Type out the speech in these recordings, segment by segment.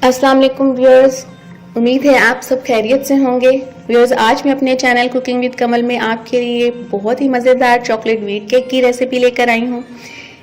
अस्सलाम वालेकुम व्यूअर्स, उम्मीद है आप सब खैरियत से होंगे। व्यूअर्स, आज मैं अपने चैनल कुकिंग विद कमल में आपके लिए बहुत ही मज़ेदार चॉकलेट व्हीट केक की रेसिपी लेकर आई हूँ।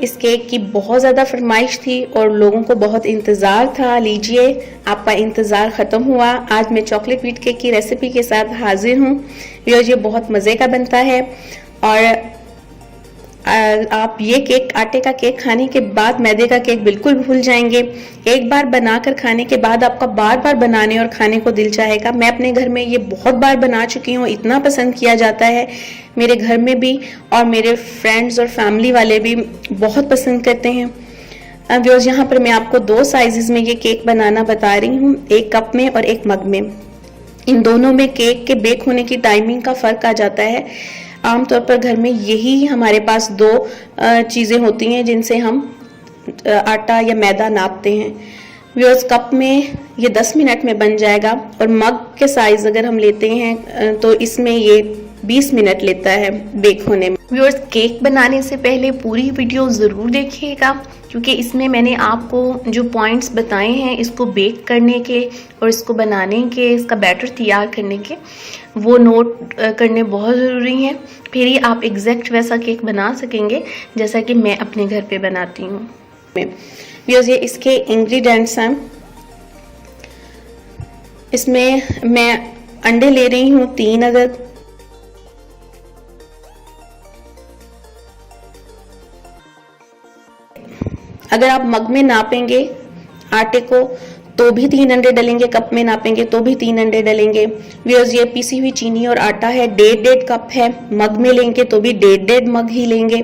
इस केक की बहुत ज़्यादा फरमाइश थी और लोगों को बहुत इंतज़ार था। लीजिए, आपका इंतज़ार ख़त्म हुआ। आज मैं चॉकलेट व्हीट केक की रेसिपी के साथ हाजिर हूँ। व्यूअर्स, ये बहुत मज़े का बनता है और आप ये केक, आटे का केक खाने के बाद मैदे का केक बिल्कुल भूल जाएंगे। एक बार बनाकर खाने के बाद आपका बार बार बनाने और खाने को दिल चाहेगा। मैं अपने घर में ये बहुत बार बना चुकी हूँ, इतना पसंद किया जाता है मेरे घर में भी और मेरे फ्रेंड्स और फैमिली वाले भी बहुत पसंद करते हैं। व्यूअर्स, यहाँ पर मैं आपको दो साइजेस में ये केक बनाना बता रही हूँ, एक कप में और एक मग में। इन दोनों में केक के बेक होने की टाइमिंग का फर्क आ जाता है। आमतौर पर घर में यही हमारे पास दो चीज़ें होती हैं जिनसे हम आटा या मैदा नापते हैं। व्यूअर्स, कप में ये 10 मिनट में बन जाएगा और मग के साइज अगर हम लेते हैं तो इसमें ये 20 मिनट लेता है बेक होने में। व्यूअर्स, केक बनाने से पहले पूरी वीडियो ज़रूर देखिएगा क्योंकि इसमें मैंने आपको जो पॉइंट्स बताए हैं इसको बेक करने के और इसको बनाने के, इसका बैटर तैयार करने के, वो नोट करने बहुत ज़रूरी हैं। फिर ही आप एग्जैक्ट वैसा केक बना सकेंगे जैसा कि मैं अपने घर पे बनाती हूँ। व्यूअर्स, ये इसके इंग्रेडिएंट्स हैं। इसमें मैं अंडे ले रही हूँ 3 अदद। अगर आप मग में नापेंगे आटे को तो भी 3 अंडे डलेंगे, कप में नापेंगे तो भी 3 अंडे डलेंगे। व्यूअर्स, ये पिसी हुई चीनी और आटा है, 1.5 कप है। मग में लेंगे तो भी 1.5 मग ही लेंगे।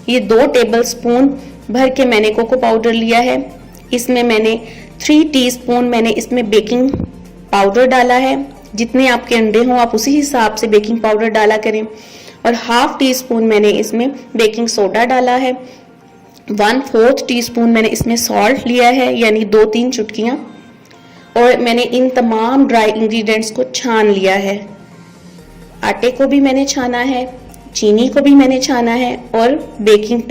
ये 2 टेबलस्पून भर के मैंने कोको पाउडर लिया है। इसमें मैंने 3 टीस्पून मैंने इसमें बेकिंग पाउडर डाला है। जितने आपके अंडे हों आप उसी हिसाब से बेकिंग पाउडर डाला करें। और ½ टीस्पून मैंने इसमें बेकिंग सोडा डाला है। 1/4 टीस्पून मैंने इसमें सॉल्ट लिया है, यानी 2-3 चुटकियाँ। और मैंने इन तमाम ड्राई इंग्रेडिएंट्स को छान लिया है। आटे को भी मैंने छाना है, चीनी को भी मैंने छाना है और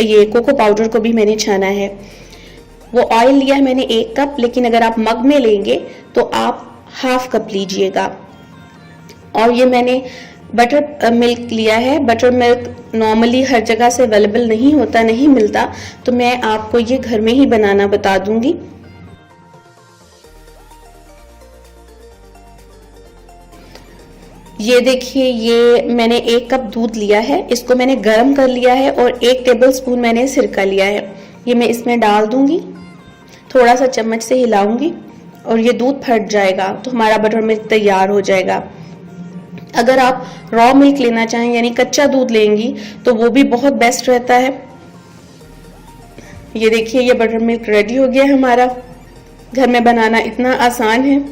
ये कोको पाउडर को भी मैंने छाना है। वो ऑयल लिया है मैंने 1 कप, लेकिन अगर आप मग में लेंगे तो आप ½ कप लीजिएगा। और ये मैंने बटर मिल्क लिया है। बटर मिल्क नॉर्मली हर जगह से अवेलेबल नहीं होता, नहीं मिलता, तो मैं आपको ये घर में ही बनाना बता दूंगी। ये देखिए, ये मैंने 1 कप दूध लिया है, इसको मैंने गर्म कर लिया है और 1 टेबलस्पून मैंने सिरका लिया है। ये मैं इसमें डाल दूंगी, थोड़ा सा चम्मच से हिलाऊंगी और ये दूध फट जाएगा तो हमारा बटर मिल्क तैयार हो जाएगा। अगर आप रॉ मिल्क लेना चाहें यानी कच्चा दूध लेंगी तो वो भी बहुत बेस्ट रहता है। ये देखिए, ये बटर मिल्क रेडी हो गया हमारा। घर में बनाना इतना आसान है,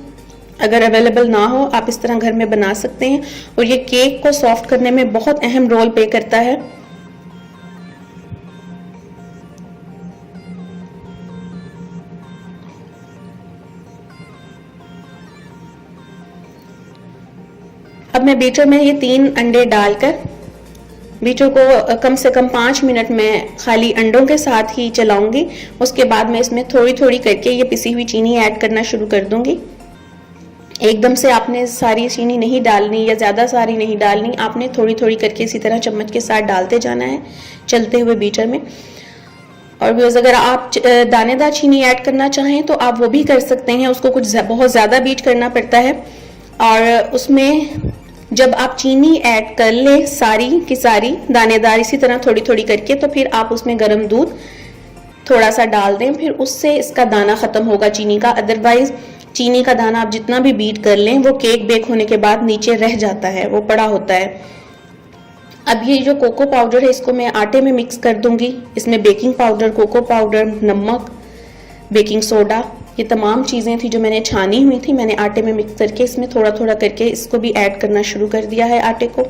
अगर अवेलेबल ना हो आप इस तरह घर में बना सकते हैं और ये केक को सॉफ्ट करने में बहुत अहम रोल प्ले करता है। अब मैं बीटर में ये 3 अंडे डालकर बीटर को कम से कम 5 मिनट में खाली अंडों के साथ ही चलाऊंगी। उसके बाद मैं इसमें थोड़ी थोड़ी करके ये पिसी हुई चीनी ऐड करना शुरू कर दूंगी। एकदम से आपने सारी चीनी नहीं डालनी या ज़्यादा सारी नहीं डालनी, आपने थोड़ी थोड़ी करके इसी तरह चम्मच के साथ डालते जाना है चलते हुए बीटर में। और अगर आप दानेदार चीनी ऐड करना चाहें तो आप वो भी कर सकते हैं, उसको कुछ बहुत ज़्यादा बीट करना पड़ता है। और उसमें जब आप चीनी ऐड कर ले सारी की सारी दानेदार इसी तरह थोड़ी थोड़ी करके, तो फिर आप उसमें गर्म दूध थोड़ा सा डाल दें, फिर उससे इसका दाना ख़त्म होगा चीनी का। अदरवाइज चीनी का दाना आप जितना भी बीट कर लें वो केक बेक होने के बाद नीचे रह जाता है, वो पड़ा होता है। अब ये जो कोको पाउडर है इसको मैं आटे में मिक्स कर दूंगी। इसमें बेकिंग पाउडर, कोको पाउडर, नमक, बेकिंग सोडा, ये तमाम चीज़ें थी जो मैंने छानी हुई थी, मैंने आटे में मिक्स करके इसमें थोड़ा थोड़ा करके इसको भी ऐड करना शुरू कर दिया है आटे को।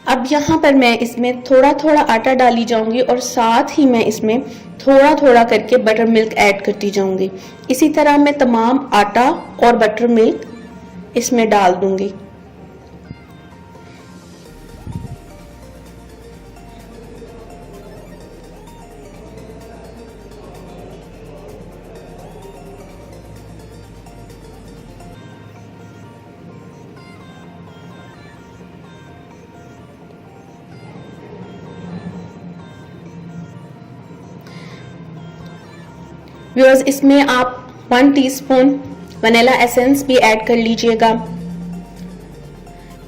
अब यहाँ पर मैं इसमें थोड़ा थोड़ा आटा डाली जाऊंगी और साथ ही मैं इसमें थोड़ा थोड़ा करके बटर मिल्क ऐड करती जाऊंगी। इसी तरह मैं तमाम आटा और बटर मिल्क इसमें डाल दूंगी। व्यूअर्स, इसमें आप 1 टीस्पून वनीला एसेंस भी ऐड कर लीजिएगा।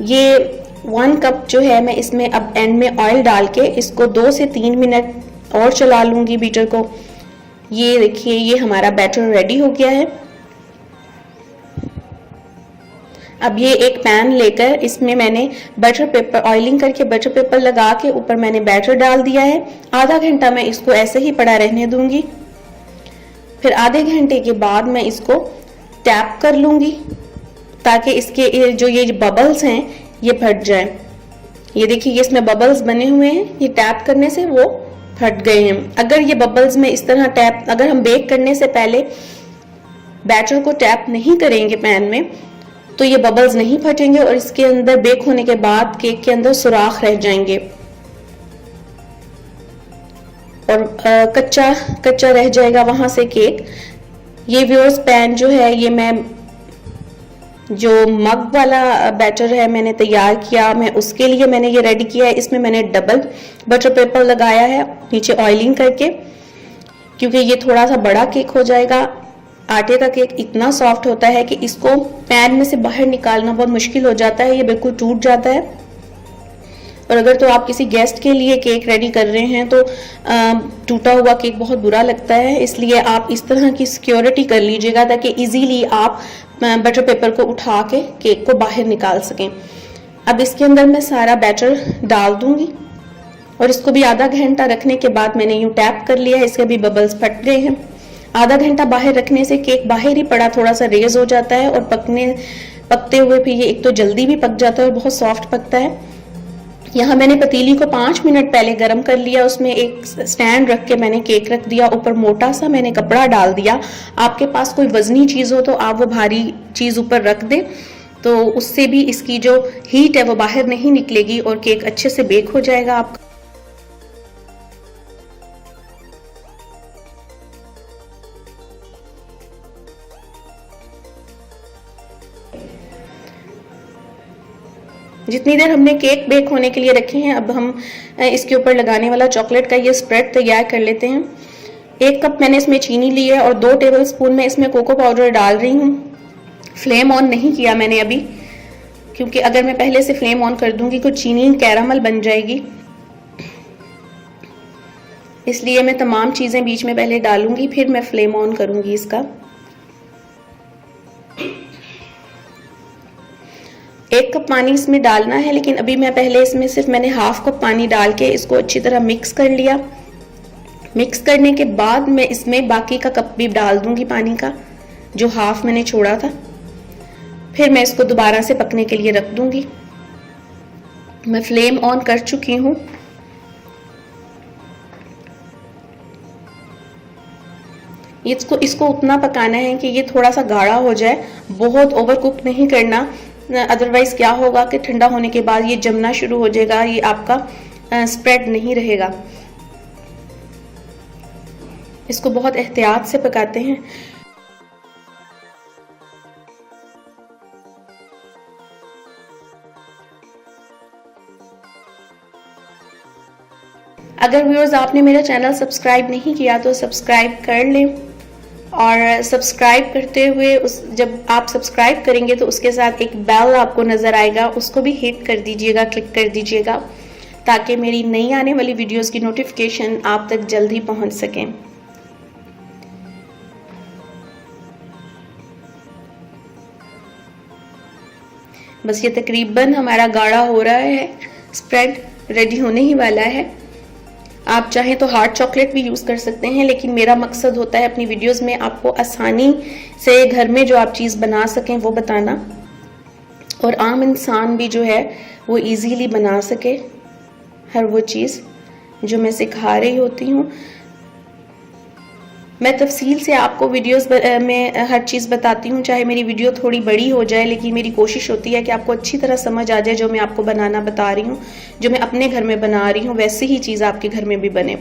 ये 1 कप जो है मैं इसमें अब एंड में ऑयल डाल के इसको 2 से 3 मिनट और चला लूंगी बीटर को। ये देखिए, ये हमारा बैटर रेडी हो गया है। अब ये एक पैन लेकर इसमें मैंने बटर पेपर ऑयलिंग करके बटर पेपर लगा के ऊपर मैंने बैटर डाल दिया है। आधा घंटा मैं इसको ऐसे ही पड़ा रहने दूंगी। फिर आधे घंटे के बाद मैं इसको टैप कर लूंगी ताकि इसके जो ये बबल्स हैं ये फट जाए। ये देखिए, ये इसमें बबल्स बने हुए हैं, ये टैप करने से वो फट गए हैं। अगर ये बबल्स में इस तरह टैप, अगर हम बेक करने से पहले बैटर को टैप नहीं करेंगे पैन में, तो ये बबल्स नहीं फटेंगे और इसके अंदर बेक होने के बाद केक के अंदर सुराख रह जाएंगे और कच्चा कच्चा रह जाएगा वहां से केक। ये व्यूअर्स, पैन जो है ये मैं जो मग वाला बैटर है मैंने तैयार किया, मैं उसके लिए मैंने ये रेडी किया है। इसमें मैंने डबल बटर पेपर लगाया है नीचे ऑयलिंग करके, क्योंकि ये थोड़ा सा बड़ा केक हो जाएगा। आटे का केक इतना सॉफ्ट होता है कि इसको पैन में से बाहर निकालना बहुत मुश्किल हो जाता है, ये बिल्कुल टूट जाता है। और अगर तो आप किसी गेस्ट के लिए केक रेडी कर रहे हैं तो टूटा हुआ केक बहुत बुरा लगता है, इसलिए आप इस तरह की सिक्योरिटी कर लीजिएगा ताकि इजीली आप बटर पेपर को उठा के केक को बाहर निकाल सकें। अब इसके अंदर मैं सारा बैटर डाल दूंगी और इसको भी आधा घंटा रखने के बाद मैंने यूं टैप कर लिया है, इसके भी बबल्स फट गए हैं। आधा घंटा बाहर रखने से केक बाहर ही पड़ा थोड़ा सा रेज हो जाता है और पकते हुए फिर ये एक तो जल्दी भी पक जाता है और बहुत सॉफ्ट पकता है। यहाँ मैंने पतीली को 5 मिनट पहले गर्म कर लिया, उसमें एक स्टैंड रख के मैंने केक रख दिया, ऊपर मोटा सा मैंने कपड़ा डाल दिया। आपके पास कोई वजनी चीज हो तो आप वो भारी चीज ऊपर रख दें, तो उससे भी इसकी जो हीट है वो बाहर नहीं निकलेगी और केक अच्छे से बेक हो जाएगा आपका। जितनी देर हमने केक बेक होने के लिए रखे हैं, अब हम इसके ऊपर लगाने वाला चॉकलेट का ये स्प्रेड तैयार कर लेते हैं। 1 कप मैंने इसमें चीनी ली है और 2 टेबलस्पून में इसमें कोको पाउडर डाल रही हूँ। फ्लेम ऑन नहीं किया मैंने अभी, क्योंकि अगर मैं पहले से फ्लेम ऑन कर दूंगी तो चीनी कैरामल बन जाएगी, इसलिए मैं तमाम चीजें बीच में पहले डालूंगी फिर मैं फ्लेम ऑन करूंगी इसका। 1 कप पानी इसमें डालना है, लेकिन अभी मैं पहले इसमें सिर्फ मैंने 1/2 कप पानी डाल के इसको अच्छी तरह मिक्स कर लिया। मिक्स करने के बाद मैं इसमें बाकी का कप भी डाल दूंगी पानी का, जो 1/2 मैंने छोड़ा था। फिर मैं इसको दोबारा से पकने के लिए रख दूंगी। मैं फ्लेम ऑन कर चुकी हूँ। इसको उतना पकाना है कि ये थोड़ा सा गाढ़ा हो जाए, बहुत ओवर कुक नहीं करना, अदरवाइज क्या होगा कि ठंडा होने के बाद ये जमना शुरू हो जाएगा, ये आपका स्प्रेड नहीं रहेगा। इसको बहुत एहतियात से पकाते हैं। अगर व्यूअर्स आपने मेरा चैनल सब्सक्राइब नहीं किया तो सब्सक्राइब कर लें, और सब्सक्राइब करते हुए जब आप सब्सक्राइब करेंगे तो उसके साथ एक बेल आपको नजर आएगा, उसको भी हिट कर दीजिएगा, क्लिक कर दीजिएगा, ताकि मेरी नई आने वाली वीडियोस की नोटिफिकेशन आप तक जल्दी पहुंच सकें। बस ये तकरीबन हमारा गाढ़ा हो रहा है, स्प्रेड रेडी होने ही वाला है। आप चाहें तो हार्ड चॉकलेट भी यूज कर सकते हैं, लेकिन मेरा मकसद होता है अपनी वीडियोस में आपको आसानी से घर में जो आप चीज बना सकें वो बताना, और आम इंसान भी जो है वो इजीली बना सके हर वो चीज जो मैं सिखा रही होती हूँ। मैं तफसील से आपको वीडियोस में हर चीज़ बताती हूँ, चाहे मेरी वीडियो थोड़ी बड़ी हो जाए, लेकिन मेरी कोशिश होती है कि आपको अच्छी तरह समझ आ जाए जो मैं आपको बनाना बता रही हूँ, जो मैं अपने घर में बना रही हूँ वैसे ही चीज़ आपके घर में भी बने।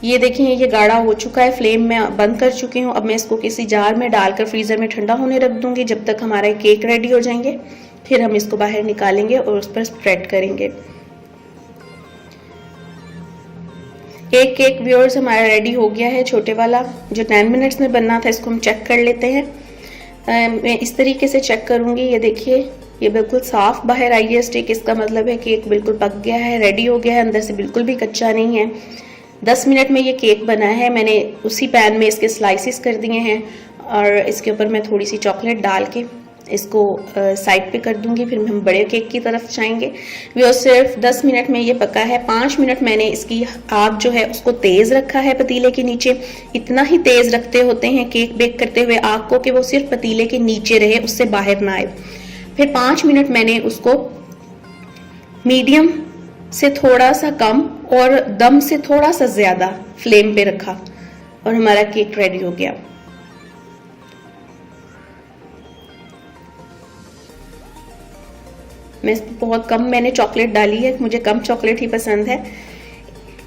ये देखिए, ये गाढ़ा हो चुका है, फ्लेम में बंद कर चुकी हूँ। अब मैं इसको किसी जार में डालकर फ्रीज़र में ठंडा होने रख दूँगी जब तक हमारे केक रेडी हो जाएंगे। फिर हम इसको बाहर निकालेंगे और उस पर स्प्रेड करेंगे। एक केक व्यूअर्स हमारा रेडी हो गया है, छोटे वाला जो 10 मिनट्स में बनना था। इसको हम चेक कर लेते हैं। मैं इस तरीके से चेक करूंगी। ये देखिए, ये बिल्कुल साफ बाहर आई है स्टिक। इसका मतलब है केक बिल्कुल पक गया है, रेडी हो गया है, अंदर से बिल्कुल भी कच्चा नहीं है। 10 मिनट में ये केक बना है। मैंने उसी पैन में इसके स्लाइसिस कर दिए हैं और इसके ऊपर मैं थोड़ी सी चॉकलेट डाल के इसको साइड पे कर दूंगी। फिर हम बड़े केक की तरफ जाएंगे। वो सिर्फ 10 मिनट में ये पका है। 5 मिनट मैंने इसकी आग जो है उसको तेज रखा है पतीले के नीचे। इतना ही तेज रखते होते हैं केक बेक करते हुए आग को कि वो सिर्फ पतीले के नीचे रहे, उससे बाहर ना आए। फिर 5 मिनट मैंने उसको मीडियम से थोड़ा सा कम और दम से थोड़ा सा ज्यादा फ्लेम पे रखा और हमारा केक रेडी हो गया। मैं बहुत कम मैंने चॉकलेट डाली है, मुझे कम चॉकलेट ही पसंद है।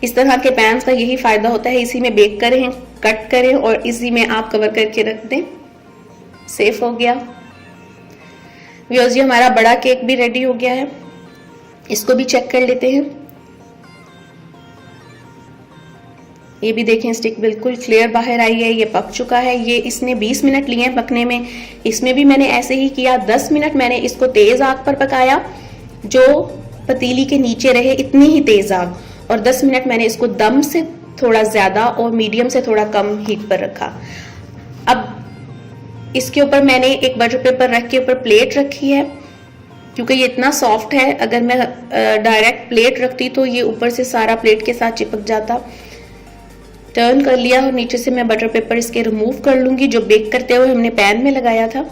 इस तरह के पैन्स का यही फायदा होता है, इसी में बेक करें, कट करें और इसी में आप कवर करके रख दें। सेफ हो गया। व्यूअर्स, ये हमारा बड़ा केक भी रेडी हो गया है। इसको भी चेक कर लेते हैं। ये भी देखें, स्टिक बिल्कुल क्लियर बाहर आई है, ये पक चुका है। ये इसने 20 मिनट लिए हैं पकने में। इसमें भी मैंने ऐसे ही किया। 10 मिनट मैंने इसको तेज आग पर पकाया, जो पतीली के नीचे रहे इतनी ही तेज आग, और 10 मिनट मैंने इसको दम से थोड़ा ज्यादा और मीडियम से थोड़ा कम हीट पर रखा। अब इसके ऊपर मैंने एक बटर पेपर रख के ऊपर प्लेट रखी है, क्योंकि ये इतना सॉफ्ट है। अगर मैं डायरेक्ट प्लेट रखती तो ये ऊपर से सारा प्लेट के साथ चिपक जाता। टर्न कर लिया और नीचे से मैं बटर पेपर इसके रिमूव कर लूंगी, जो बेक करते हुए हमने पैन में लगाया था।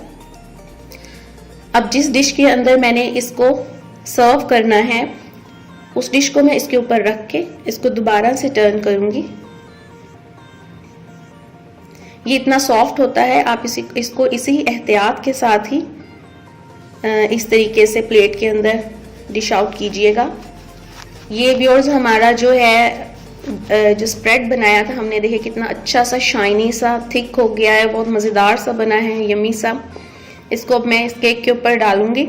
अब जिस डिश के अंदर मैंने इसको सर्व करना है, उस डिश को मैं इसके ऊपर रख के इसको दोबारा से टर्न करूंगी। ये इतना सॉफ्ट होता है, आप इसको इसी एहतियात के साथ ही इस तरीके से प्लेट के अंदर डिश आउट कीजिएगा। ये व्यूअर्स हमारा जो है जो स्प्रेड बनाया था हमने, देखिए कितना अच्छा सा शाइनी सा थिक हो गया है, बहुत मज़ेदार सा बना है, यमी सा। इसको अब मैं इस केक के ऊपर डालूंगी।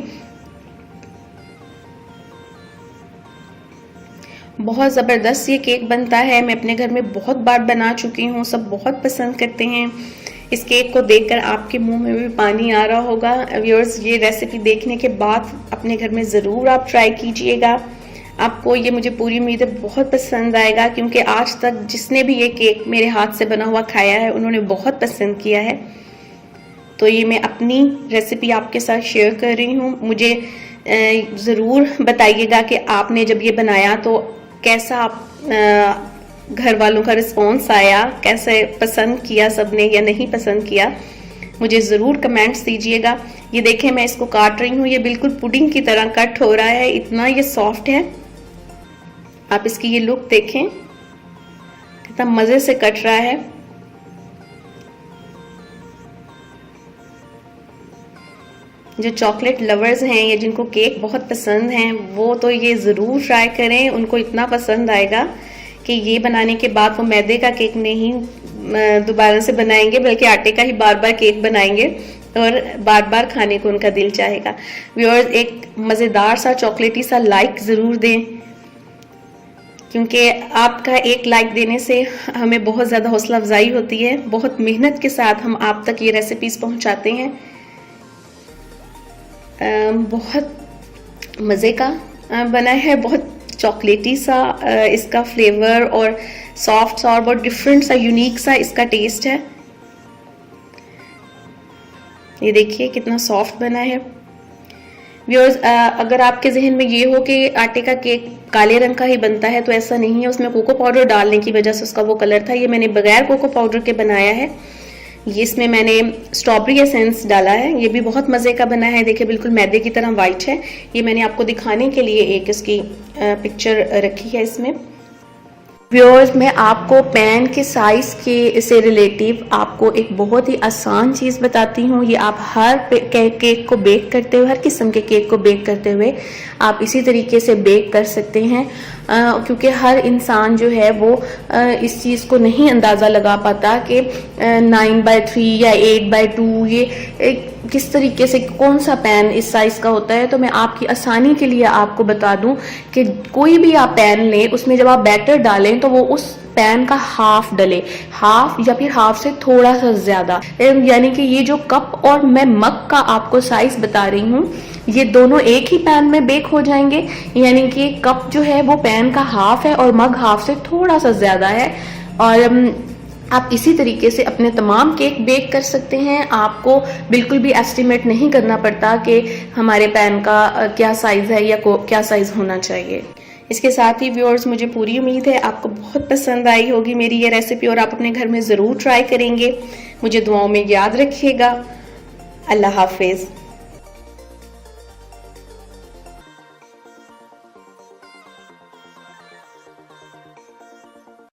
बहुत ज़बरदस्त ये केक बनता है। मैं अपने घर में बहुत बार बना चुकी हूँ, सब बहुत पसंद करते हैं। इस केक को देखकर आपके मुंह में भी पानी आ रहा होगा। व्यूअर्स, ये रेसिपी देखने के बाद अपने घर में ज़रूर आप ट्राई कीजिएगा। आपको ये, मुझे पूरी उम्मीद है, बहुत पसंद आएगा, क्योंकि आज तक जिसने भी ये केक मेरे हाथ से बना हुआ खाया है उन्होंने बहुत पसंद किया है। तो ये मैं अपनी रेसिपी आपके साथ शेयर कर रही हूँ। मुझे ज़रूर बताइएगा कि आपने जब ये बनाया तो कैसा आप घर वालों का रिस्पॉन्स आया, कैसे पसंद किया सबने या नहीं पसंद किया, मुझे ज़रूर कमेंट्स दीजिएगा। ये देखें, मैं इसको काट रही हूँ, ये बिल्कुल पुडिंग की तरह कट हो रहा है, इतना ये सॉफ्ट है। आप इसकी ये लुक देखें, कितना मज़े से कट रहा है। जो चॉकलेट लवर्स हैं या जिनको केक बहुत पसंद हैं, वो तो ये ज़रूर ट्राई करें। उनको इतना पसंद आएगा कि ये बनाने के बाद वो मैदे का केक नहीं दोबारा से बनाएंगे, बल्कि आटे का ही बार बार केक बनाएंगे और बार बार खाने को उनका दिल चाहेगा। व्यूअर्स, एक मज़ेदार सा चॉकलेटी सा लाइक ज़रूर दें, क्योंकि आपका एक लाइक देने से हमें बहुत ज़्यादा हौसला अफजाई होती है। बहुत मेहनत के साथ हम आप तक ये रेसिपीज़ पहुंचाते हैं। बहुत मज़े का बना है, बहुत चॉकलेटी सा इसका फ्लेवर और सॉफ्ट सा और बहुत डिफरेंट सा, यूनिक सा इसका टेस्ट है। ये देखिए कितना सॉफ्ट बना है। व्यूअर्स, अगर आपके जहन में ये हो कि आटे का केक काले रंग का ही बनता है, तो ऐसा नहीं है। उसमें कोको पाउडर डालने की वजह से उसका वो कलर था। ये मैंने बगैर कोको पाउडर के बनाया है। ये इसमें मैंने स्ट्रॉबेरी एसेंस डाला है, ये भी बहुत मज़े का बना है। देखिए बिल्कुल मैदे की तरह वाइट है। ये मैंने आपको दिखाने के लिए एक इसकी पिक्चर रखी है इसमें। व्यूअर्स, मैं आपको पैन के साइज़ के से रिलेटिव आपको एक बहुत ही आसान चीज़ बताती हूँ। ये आप हर केक को बेक करते हुए, हर किस्म के केक को बेक करते हुए आप इसी तरीके से बेक कर सकते हैं, क्योंकि हर इंसान जो है वो इस चीज़ को नहीं अंदाज़ा लगा पाता कि 9/3 या 8/2 ये किस तरीके से, कौन सा पैन इस साइज़ का होता है। तो मैं आपकी आसानी के लिए आपको बता दूं कि कोई भी आप पैन लें, उसमें जब आप बैटर डालें तो वो उस पैन का हाफ डले, हाफ या फिर हाफ से थोड़ा सा ज्यादा, यानी कि ये जो कप और मैं मग का आपको साइज बता रही हूँ, ये दोनों एक ही पैन में बेक हो जाएंगे। यानी कि कप जो है वो पैन का हाफ है और मग हाफ से थोड़ा सा ज्यादा है। और आप इसी तरीके से अपने तमाम केक बेक कर सकते हैं। आपको बिल्कुल भी एस्टिमेट नहीं करना पड़ता कि हमारे पैन का क्या साइज है या क्या साइज होना चाहिए। इसके साथ ही व्यूअर्स, मुझे पूरी उम्मीद है आपको बहुत पसंद आई होगी मेरी ये रेसिपी और आप अपने घर में ज़रूर ट्राई करेंगे। मुझे दुआओं में याद रखिएगा। अल्लाह हाफिज़।